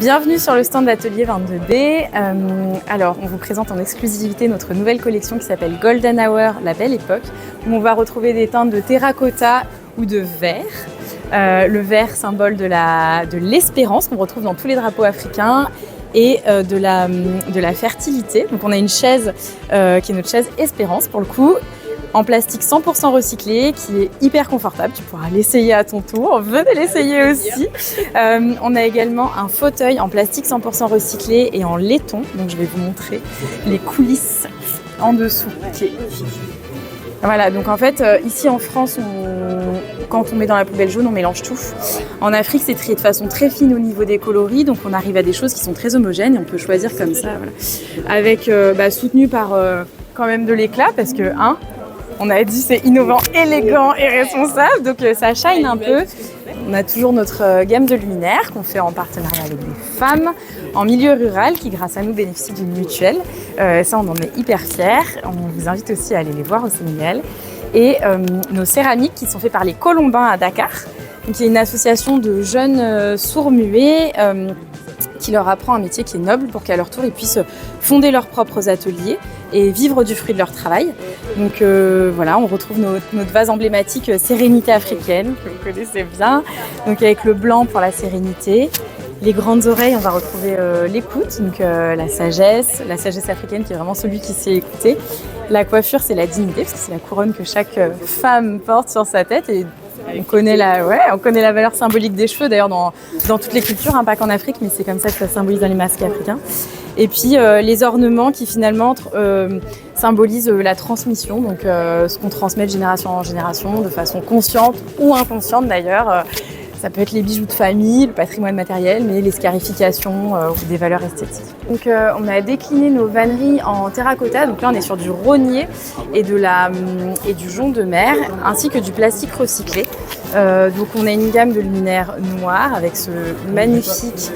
Bienvenue sur le stand d'Atelier 22B. Alors, on vous présente en exclusivité notre nouvelle collection qui s'appelle Golden Hour, la belle époque, où on va retrouver des teintes de terracotta ou de verre. Le vert, symbole de l'espérance qu'on retrouve dans tous les drapeaux africains et de la fertilité. Donc on a une chaise qui est notre chaise Espérance pour le coup, en plastique 100% recyclé, qui est hyper confortable. Tu pourras l'essayer à ton tour. Venez l'essayer aussi. On a également un fauteuil en plastique 100% recyclé et en laiton. Donc je vais vous montrer les coulisses en dessous. Okay. Voilà, donc en fait, ici en France, quand on met dans la poubelle jaune, on mélange tout. En Afrique, c'est trié de façon très fine au niveau des coloris, donc on arrive à des choses qui sont très homogènes et on peut choisir comme ça, voilà. Avec soutenu par quand même de l'éclat, parce que on a dit c'est innovant, élégant et responsable, donc ça shine un peu. On a toujours notre gamme de luminaires qu'on fait en partenariat avec des femmes en milieu rural qui, grâce à nous, bénéficient d'une mutuelle. Ça, on en est hyper fiers. On vous invite aussi à aller les voir au Sénégal. Et nos céramiques qui sont faites par les Colombins à Dakar, qui est une association de jeunes sourds-muets qui leur apprend un métier qui est noble pour qu'à leur tour, ils puissent fonder leurs propres ateliers et vivre du fruit de leur travail. Donc voilà, on retrouve notre vase emblématique Sérénité africaine, que vous connaissez bien, donc avec le blanc pour la sérénité. Les grandes oreilles, on va retrouver l'écoute, donc la sagesse africaine qui est vraiment celui qui sait écouter. La coiffure, c'est la dignité, parce que c'est la couronne que chaque femme porte sur sa tête. Et on connaît la valeur symbolique des cheveux, d'ailleurs dans toutes les cultures, pas qu'en Afrique, mais c'est comme ça que ça symbolise dans les masques africains. Et puis les ornements qui finalement symbolisent la transmission, donc ce qu'on transmet de génération en génération, de façon consciente ou inconsciente d'ailleurs. Ça peut être les bijoux de famille, le patrimoine matériel, mais les scarifications ou des valeurs esthétiques. Donc on a décliné nos vanneries en terracotta, donc là on est sur du rognier et du jonc de mer, ainsi que du plastique recyclé. Donc on a une gamme de luminaires noirs avec ce magnifique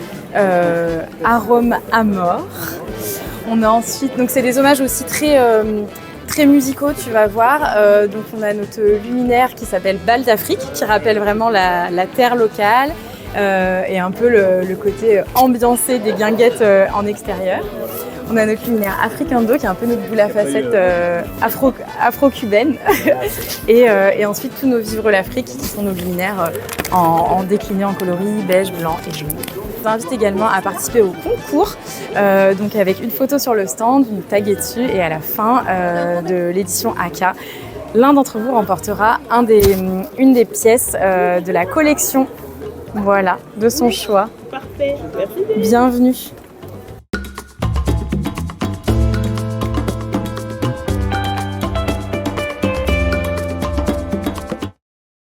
arôme à mort. On a ensuite, donc c'est des hommages aussi très musicaux, tu vas voir. Donc on a notre luminaire qui s'appelle Bal d'Afrique, qui rappelle vraiment la terre locale et un peu le côté ambiancé des guinguettes en extérieur. On a notre luminaire Afrique Indo qui est un peu notre boule à facettes afro-cubaine. Et ensuite tous nos Vivre l'Afrique qui sont nos luminaires en déclinés en coloris beige, blanc et jaune. Je vous invite également à participer au concours, donc avec une photo sur le stand, vous nous taguez dessus et à la fin de l'édition AK, l'un d'entre vous remportera une des pièces de la collection, voilà, de son choix. Parfait, merci. Bienvenue.